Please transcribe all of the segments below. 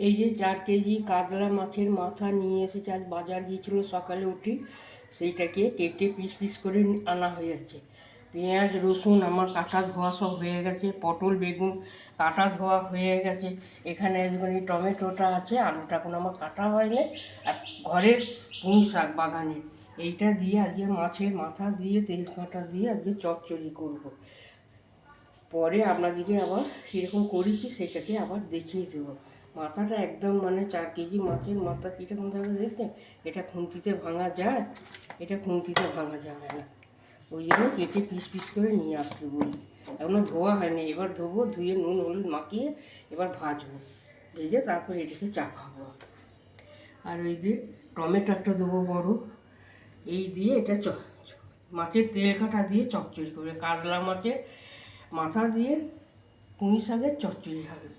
এই যে 4 কেজি কাতলা মাছের মাথা নিয়ে এসেছে, আজ বাজার গিয়েছিল সকালে উঠি, সেইটাকে কেটে পিস পিস করে আনা হয়েছে। পেঁয়াজ রসুন আমার কাটা ধোয়া সব হয়ে গেছে, পটল বেগুন কাটা ধোয়া হয়ে গেছে, এখানে একটুখানি টমেটোটা আছে, আলুটা এখন আমার কাটা হয়নি, আর ঘরের পুঁই শাক বাগানের এইটা দিয়ে আজকে মাছের মাথা দিয়ে তেল কাঁটা দিয়ে আজকে চচ্চড়ি করব। পরে আপনাদেরকে আবার কীরকম করেছি সেটাকে আবার দেখিয়ে দেবো। মাথাটা একদম 4 কেজি মাছের মাথা কীরকম ভাবে দেখতে, এটা খুন্তিতে ভাঙা যায়, এটা খুন্তিতে ভাঙা যাবে না, ওই জন্য কেটে পিস পিস করে নিয়ে আসতে বলি। এখনও ধোয়া হয়নি, এবার ধোবো, ধুয়ে নুন হলুদ মাখিয়ে এবার ভাজবো, ভেজে তারপর এটাকে চাপাবো। আর ওই যে টমেটো একটা দেবো বড়, এই দিয়ে এটা মাছের তেল কাটা দিয়ে চচ্চড়ি করবে, কাতলা মাছের মাথা দিয়ে পুঁই শাকের চচ্চড়ি হবে।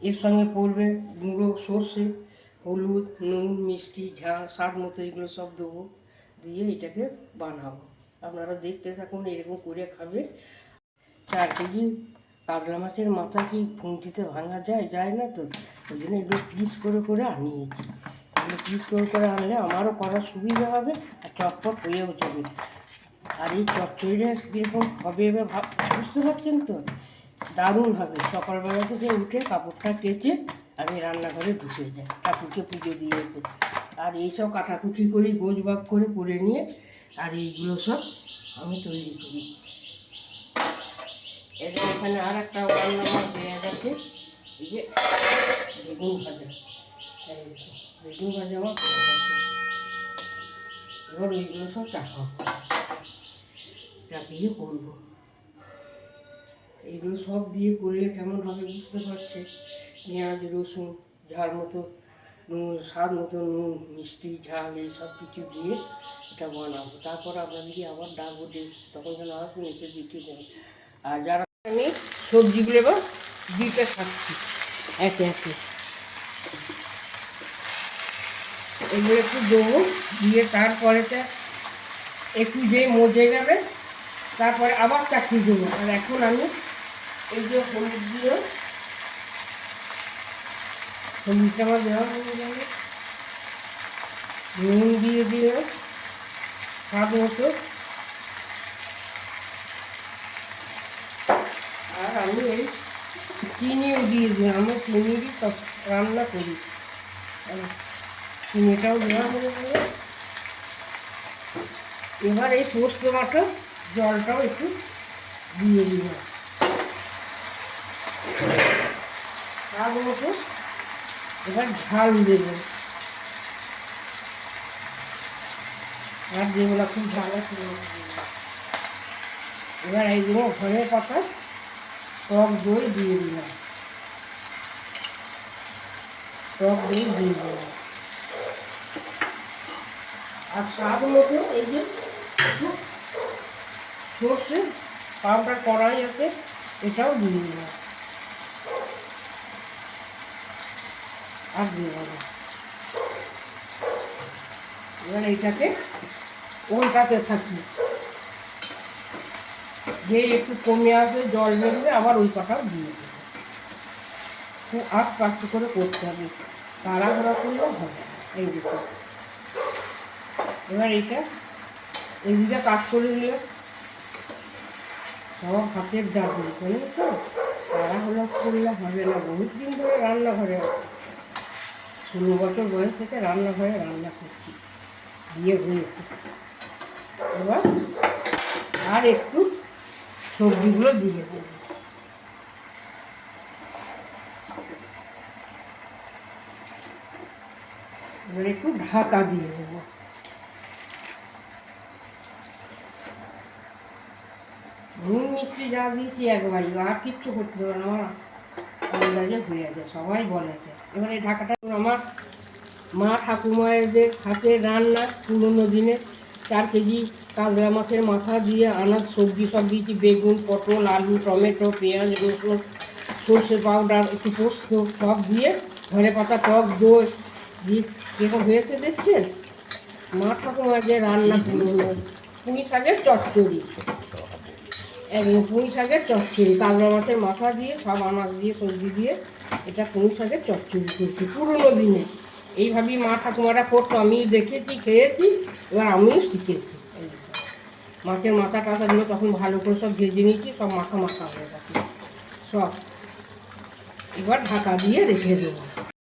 এর সঙ্গে পড়বে গুঁড়ো সর্ষে, হলুদ, নুন, মিষ্টি, ঝাল, স্বাদ মতো এগুলো সব দেবো, দিয়ে এটাকে বানাবো। আপনারা দেখতে থাকুন, এরকম করে খাবে। 4 কেজি কাতলা মাছের মাথা কি খুন্তিতে ভাঙা যায় না তো, ওই জন্য এগুলো পিস করে করে আনিয়েছি। এগুলো পিস করে করে আনলে আমারও করার সুবিধা হবে, আর চটপট হয়েও যাবে। আর এই চচ্চড়িটা কীরকম হবে এবার বুঝতে পারছেন তো, দারুণ হবে। সকালবেলা থেকে উঠে কাপড়টা কেচে আমি রান্নাঘরে ঢুকে যাই, ঠাকুরকে পুজো দিয়ে এসে, আর এইসব কাটাকুটি করি, গোছবাগ করে নিয়ে, আর এইগুলো সব আমি তৈরি করি। এখানে আর একটা রান্না আমার দেওয়া গেছে, এই যে বেগুন ভাজা, বেগুন ভাজা আমার এবার ওইগুলো সব চাপিয়ে করবো। এগুলো সব দিয়ে করলে কেমন হবে বুঝতে পারছে। পেঁয়াজ রসুন ঝাল মতো স্বাদ মতো নুন মিষ্টি ঝাল এইসব কিছু দিয়ে এটা বানাবো। তারপর আপনাদেরকে আবার ডাকবো, তখন যেন আসবেন, এসে দিতে দেবেন। আর যারা আমি সবজিগুলো এবার দিতে থাকছি একে একে, এগুলো একটু দেবো, দিয়ে তারপরেতে একটু যেই মজে যাবে তারপরে আবার চাকরি দেবো। আর এখন আমি এই যে হলুদ দিয়ে, হলুদটা আমার দেওয়া হয়ে যাবে, নুন দিয়ে দিলাম স্বাদ মতো, আর আমি এই চিনিও দিয়ে দিলাম, আমি চিনি দিয়ে সব রান্না করি, চিনিটাও দেওয়া হয়ে গেল। এবার এই পোস্ত বাটা জলটাও একটু দিয়ে দিলাম স্বাদ মতো। এবার ঝাল দেবো, আর যেগুলো খুব ঝাল আছে। এবার এইগুলো ঘরে পাতা টক দই দিয়ে দিলাম, টক দই দিয়ে দিলাম, আর স্বাদ মতো এই যে একটু সর্ষে পাউডার কড়াই আছে, এটাও দিয়ে দিলাম, আর দিয়ে দেবো। এবার এইটাকে উল্টাতে থাকি, যে একটু কমে আসবে জল বেরোবে আবার ওই পাটাও দিয়ে দেবো। খুব আস্তে করে করতে হবে, তাড়াহুড়া করলেও হবে। এই দেখো এবার এইটা এইদিকে কাজ করে নিলে সব হাতের জাদু, জানেন তো, তাড়াহুড়া করলে হবে না। বহুত দিন ধরে রান্নাঘরে আছে, 16 বছর বয়স থেকে রান্নাঘরে রান্না করছি, বিয়ে হয়েছে। এবার আর একটু সবজিগুলো দিয়ে দেবো, এবার একটু ঢাকা দিয়ে দেবো। নুন মিষ্টি যা দিয়েছি একবারই, আর কিচ্ছু করতে হবে না, আমার আন্দাজে হয়ে আছে, সবাই বলেছে। এবার এই ঢাকাটা আমার মা ঠাকুমাদের হাতের রান্না, পুরোনো দিনে 4 কেজি কাতলা মাছের মাথা দিয়ে আনা সবজি সব দিয়েছি, বেগুন পটল আলু টমেটো পেঁয়াজ রসুন সর্ষে পাউডার একটু পোস্ত সব দিয়ে ধনে পাতা টক দই দিয়ে যেরকম হয়েছে দেখছেন, মা ঠাকুমাদের রান্না পুরোনো। পুঁই শাকের চচ্চড়ি, একদম পুঁই শাকের চচ্চড়ি, কাতলা মাছের মাথা দিয়ে সব আনাজ দিয়ে সবজি দিয়ে এটা পুঁই শাকের চচ্চড়ি করছি পুরোনো দিনে। এইভাবেই মা ঠাকুমারা করতো, আমি দেখেছি, খেয়েছি, এবার আমিও শিখেছি। এই দেখো, মাছের মাথা টাথাগুলো তখন ভালো করে সব ভেজে নিয়েছি, সব মাখা মাখা হয়ে গেছে সব। এবার ঢাকা দিয়ে রেখে দেবো।